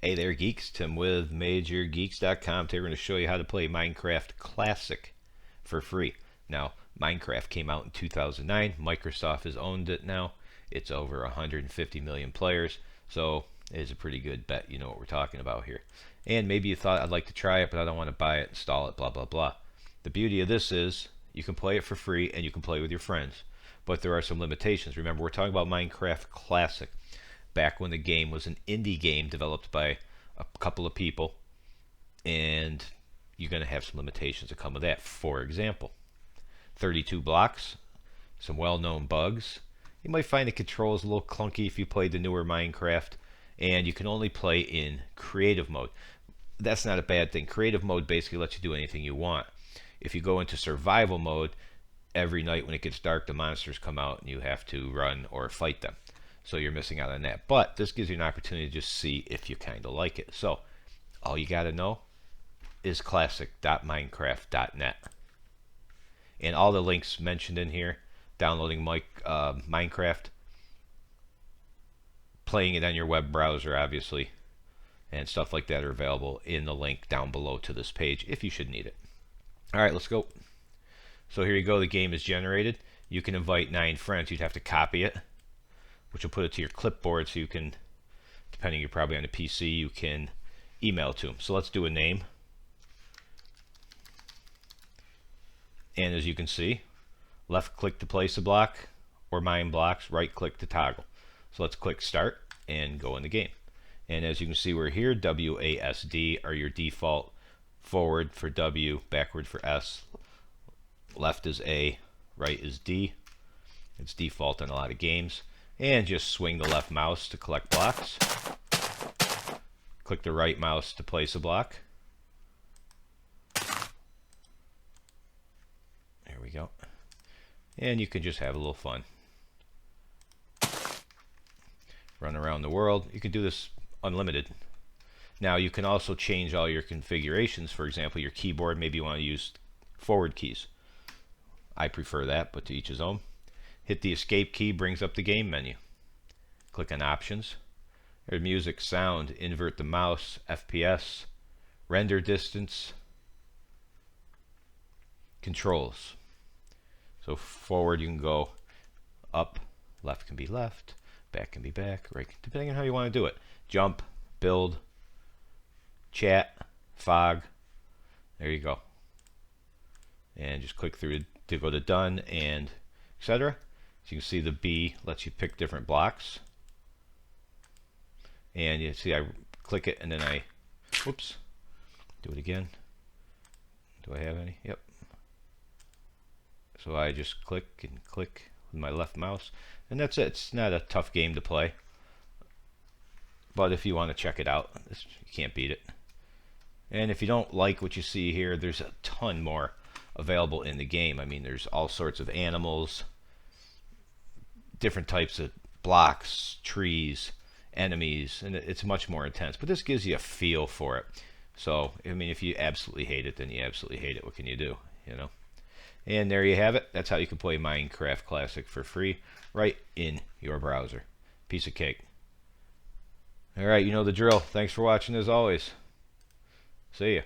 Hey there, geeks. Tim with MajorGeeks.com. Today we're going to show you how to play Minecraft Classic for free. Now, Minecraft came out in 2009. Microsoft has owned it now. It's over 150 million players, so it is a pretty good bet. You know what we're talking about here. And maybe you thought, I'd like to try it, but I don't want to buy it, install it, blah, blah, blah. The beauty of this is you can play it for free and you can play with your friends. But there are some limitations. Remember, we're talking about Minecraft Classic. Back when the game was an indie game developed by a couple of people, and you're going to have some limitations that come with that. For example, 32 blocks, some well-known bugs. You might find the controls a little clunky if you played the newer Minecraft, and you can only play in creative mode. That's not a bad thing. Creative mode basically lets you do anything you want. If you go into survival mode, every night when it gets dark, the monsters come out and you have to run or fight them. So you're missing out on that. But this gives you an opportunity to just see if you kind of like it. So all you got to know is classic.minecraft.net. And all the links mentioned in here, downloading Minecraft, playing it on your web browser, obviously, and stuff like that are available in the link down below to this page if you should need it. All right, let's go. So here you go. The game is generated. You can invite 9 friends. You'd have to copy it, which will put it to your clipboard so you can, depending you're probably on a PC, you can email to them. So let's do a name. And as you can see, left click to place a block or mine blocks, right click to toggle. So let's click start and go in the game. And as you can see, we're here. WASD are your default. Forward for W, backward for S, left is A, right is D. It's default in a lot of games. And just swing the left mouse to collect blocks. Click the right mouse to place a block. There we go. And you can just have a little fun. Run around the world. You can do this unlimited. Now you can also change all your configurations. For example, your keyboard, maybe you want to use forward keys. I prefer that, but to each his own. Hit the escape key, brings up the game menu. Click on options. There's music, sound, invert the mouse, FPS, render distance, controls. So forward you can go up, left can be left, back can be back, right, depending on how you want to do it. Jump, build, chat, fog. There you go. And just click through to go to done and etc. So you can see the B lets you pick different blocks. And you see I click it and then I, whoops, do it again. Do I have any? Yep. So I just click and click with my left mouse. And that's it. It's not a tough game to play. But if you want to check it out, you can't beat it. And if you don't like what you see here, there's a ton more available in the game. I mean, there's all sorts of animals, different types of blocks, trees, enemies, and it's much more intense. But this gives you a feel for it. So, I mean, if you absolutely hate it, then you absolutely hate it. What can you do, you know? And there you have it. That's how you can play Minecraft Classic for free right in your browser. Piece of cake. All right, you know the drill. Thanks for watching as always. See ya.